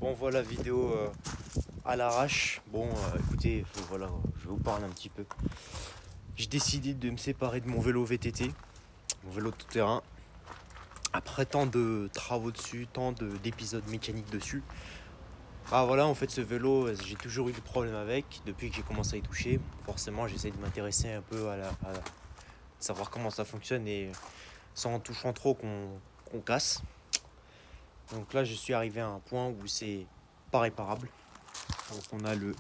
Bon voilà, vidéo à l'arrache. Bon écoutez, voilà, je vais vous parler un petit peu. J'ai décidé de me séparer de mon vélo VTT, mon vélo tout terrain. Après tant de travaux dessus, d'épisodes mécaniques dessus. Ah voilà, en fait ce vélo, j'ai toujours eu des problèmes avec. Depuis que j'ai commencé à y toucher, forcément j'essaie de m'intéresser un peu à savoir comment ça fonctionne et sans en touchant trop qu'on casse. Donc là je suis arrivé à un point où c'est pas réparable. Donc on a le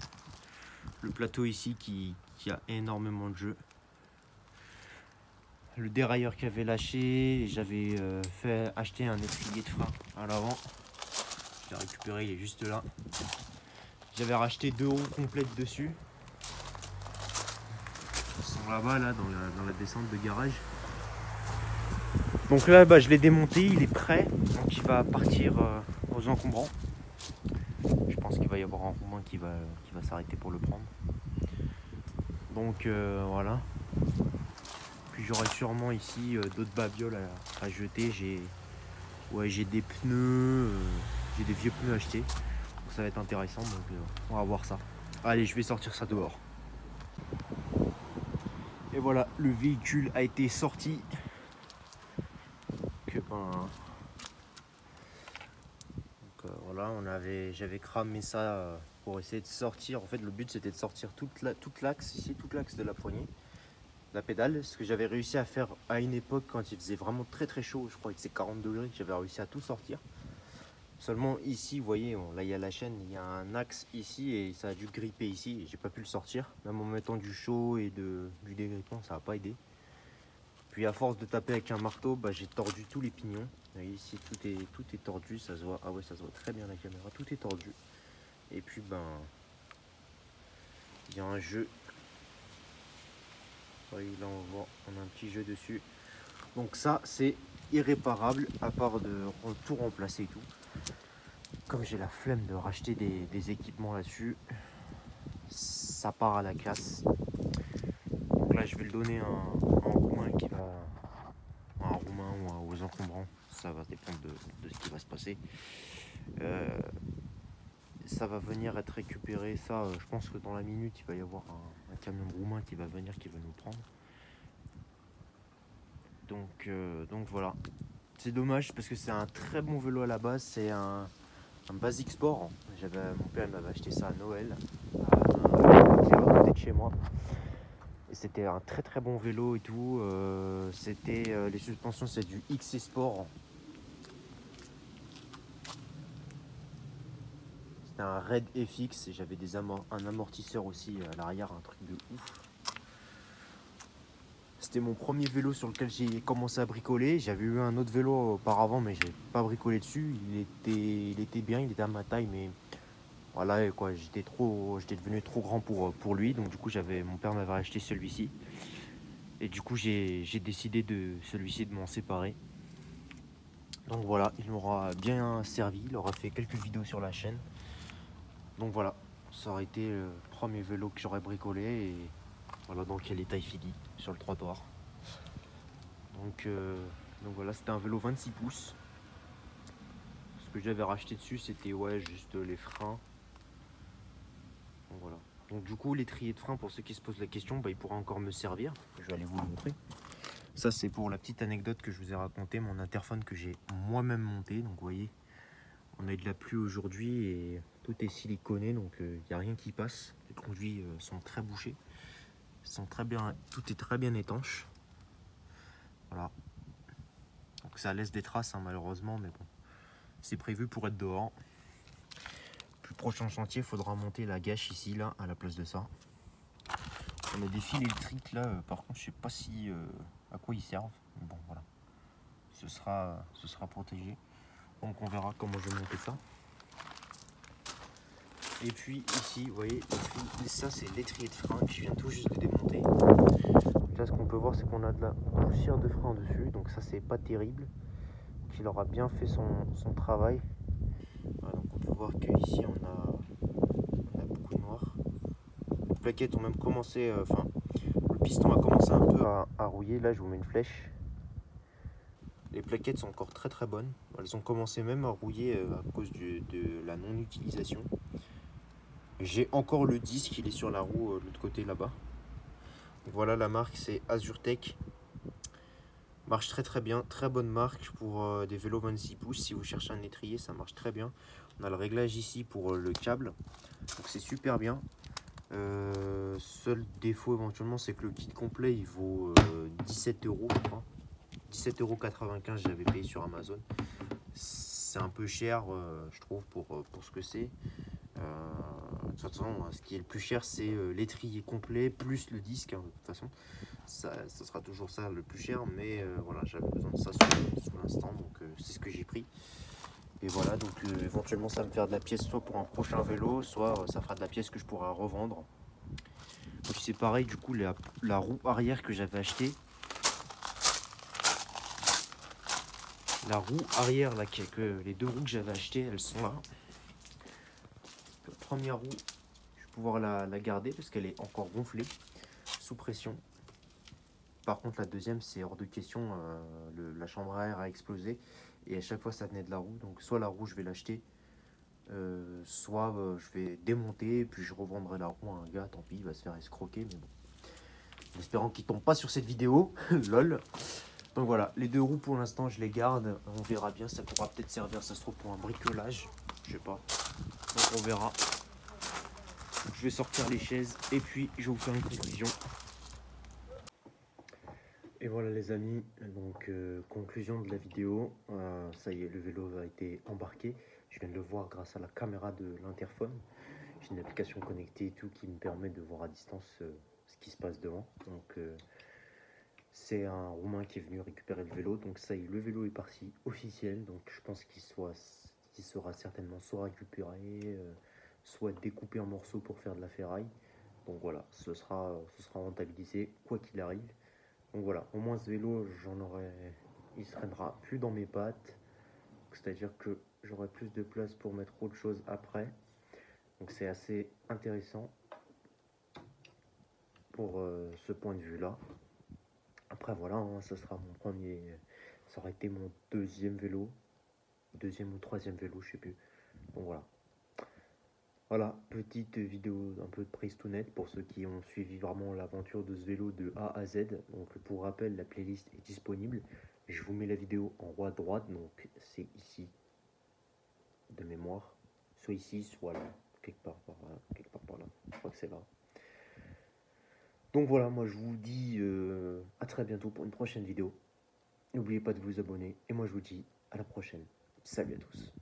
plateau ici qui a énormément de jeu. Le dérailleur qui avait lâché, j'avais fait acheter un étrier de frein à l'avant. Je l'ai récupéré, il est juste là. J'avais racheté 2 roues complètes dessus. Ils sont là-bas, là, dans la descente de garage. Donc là, je l'ai démonté, il est prêt. Donc il va partir aux encombrants. Je pense qu'il va y avoir un Roumain qui va s'arrêter pour le prendre. Donc voilà. Puis j'aurai sûrement ici d'autres babioles à jeter. J'ai des pneus, j'ai des vieux pneus achetés. Donc ça va être intéressant, donc on va voir ça. Allez, je vais sortir ça dehors. Et voilà, le véhicule a été sorti. Voilà, j'avais cramé ça pour essayer de sortir. En fait, le but c'était de sortir toute l'axe ici, toute l'axe de la poignée, la pédale. Ce que j'avais réussi à faire à une époque quand il faisait vraiment très très chaud. Je crois que c'est 40 degrés, que j'avais réussi à tout sortir. Seulement ici, vous voyez, là il y a la chaîne, il y a un axe ici et ça a dû gripper ici et j'ai pas pu le sortir. Même en mettant du chaud et du dégrippement, ça n'a pas aidé. Puis à force de taper avec un marteau, j'ai tordu tous les pignons. Vous voyez, ici tout est tordu, ça se voit. Ah ouais, ça se voit très bien à la caméra, tout est tordu. Et puis il y a un jeu. Oui, là on a un petit jeu dessus. Donc ça c'est irréparable à part de tout remplacer et tout. Comme j'ai la flemme de racheter des équipements là-dessus, ça part à la casse. Donc là je vais le donner à un Roumain un Roumain ou aux encombrants, ça va dépendre de ce qui va se passer. Ça va venir être récupéré, ça je pense que dans la minute il va y avoir un camion roumain qui va venir, qui va nous prendre. Donc voilà, c'est dommage parce que c'est un très bon vélo à la base, c'est un Basic Sport. Mon père m'avait acheté ça à Noël, à côté de chez moi. Et c'était un très très bon vélo et tout. Les suspensions, c'est du XC Sport. C'était un Red FX et j'avais un amortisseur aussi à l'arrière, un truc de ouf. C'était mon premier vélo sur lequel j'ai commencé à bricoler. J'avais eu un autre vélo auparavant, mais j'ai pas bricolé dessus. Il était bien, il était à ma taille, mais voilà quoi, j'étais devenu trop grand pour lui. Donc du coup, mon père m'avait acheté celui-ci. Et du coup, j'ai décidé de celui-ci de m'en séparer. Donc voilà, il m'aura bien servi. Il aura fait quelques vidéos sur la chaîne. Donc voilà, ça aurait été le premier vélo que j'aurais bricolé. Et voilà dans quel état il finit sur le trottoir. Donc voilà, c'était un vélo 26 pouces. Ce que j'avais racheté dessus, c'était juste les freins. Donc voilà. Donc du coup, l'étrier de frein, pour ceux qui se posent la question, il pourra encore me servir. Je vais aller vous le montrer. Ça, c'est pour la petite anecdote que je vous ai raconté, mon interphone que j'ai moi-même monté. Donc vous voyez, on a eu de la pluie aujourd'hui et tout est siliconé, donc il n'y a rien qui passe. Les conduits sont très bouchés. Tout est très bien étanche. Voilà. Donc ça laisse des traces malheureusement, mais bon. C'est prévu pour être dehors. Plus prochain chantier, il faudra monter la gâche ici, là, à la place de ça. On a des fils électriques là, par contre je sais pas à quoi ils servent. Mais bon voilà. Ce sera protégé. Donc on verra comment je vais monter ça. Et puis ici, vous voyez, ça c'est l'étrier de frein que je viens tout juste de démonter. Donc là ce qu'on peut voir c'est qu'on a de la poussière de frein dessus, donc ça c'est pas terrible. Donc il aura bien fait son travail. Voilà, donc on peut voir qu'ici on a beaucoup de noir. Les plaquettes ont même commencé, le piston a commencé un peu à rouiller. Là je vous mets une flèche. Les plaquettes sont encore très très bonnes. Elles ont commencé même à rouiller à cause de la non-utilisation. J'ai encore le disque, il est sur la roue de l'autre côté là-bas. Voilà, la marque c'est AzurTech. Marche très très bien, très bonne marque pour des vélos 26 pouces. Si vous cherchez un étrier, ça marche très bien. On a le réglage ici pour le câble, donc c'est super bien. Seul défaut éventuellement, c'est que le kit complet il vaut 17 euros, je crois. 17,95 € j'avais payé sur Amazon. C'est un peu cher, je trouve, pour ce que c'est. De toute façon, ce qui est le plus cher, c'est l'étrier complet plus le disque. Hein, de toute façon, ça sera toujours ça le plus cher. Mais voilà, j'avais besoin de ça sur l'instant, donc c'est ce que j'ai pris. Et voilà, donc éventuellement, ça va me faire de la pièce soit pour un prochain vélo, soit ça fera de la pièce que je pourrai revendre. Puis c'est pareil, du coup, la roue arrière que j'avais achetée. La roue arrière, là, les deux roues que j'avais achetées, elles sont là. La première roue, je vais pouvoir la garder parce qu'elle est encore gonflée, sous pression. Par contre, la deuxième, c'est hors de question. La chambre à air a explosé et à chaque fois, ça venait de la roue. Donc, soit la roue, je vais l'acheter, soit je vais démonter, puis je revendrai la roue à un gars. Tant pis, il va se faire escroquer, mais bon. En espérant qu'il tombe pas sur cette vidéo, lol. Donc voilà, les deux roues pour l'instant, je les garde. On verra bien, ça pourra peut-être servir, ça se trouve, pour un bricolage. Je sais pas. Donc on verra. Donc, je vais sortir les chaises et puis je vais vous faire une conclusion. Et voilà les amis, donc conclusion de la vidéo. Ça y est, le vélo a été embarqué. Je viens de le voir grâce à la caméra de l'interphone. J'ai une application connectée et tout qui me permet de voir à distance ce qui se passe devant. Donc c'est un Roumain qui est venu récupérer le vélo. Donc ça y est, le vélo est parti officiel. Donc je pense qu'il sera certainement soit récupéré, soit découpé en morceaux pour faire de la ferraille. Donc voilà, ce sera rentabilisé quoi qu'il arrive. Donc voilà, au moins ce vélo, il se traînera plus dans mes pattes. C'est-à-dire que j'aurai plus de place pour mettre autre chose après. Donc c'est assez intéressant pour ce point de vue-là. Après voilà, hein, ça sera mon premier, ça aurait été mon deuxième vélo, deuxième ou troisième vélo, je sais plus. Donc voilà. Voilà, petite vidéo un peu de prise tout net pour ceux qui ont suivi vraiment l'aventure de ce vélo de A à Z. Donc pour rappel, la playlist est disponible. Je vous mets la vidéo en haut à droite, donc c'est ici de mémoire. Soit ici, soit là, quelque part par là. Je crois que c'est là. Donc voilà, moi je vous dis à très bientôt pour une prochaine vidéo. N'oubliez pas de vous abonner et moi je vous dis à la prochaine. Salut à tous.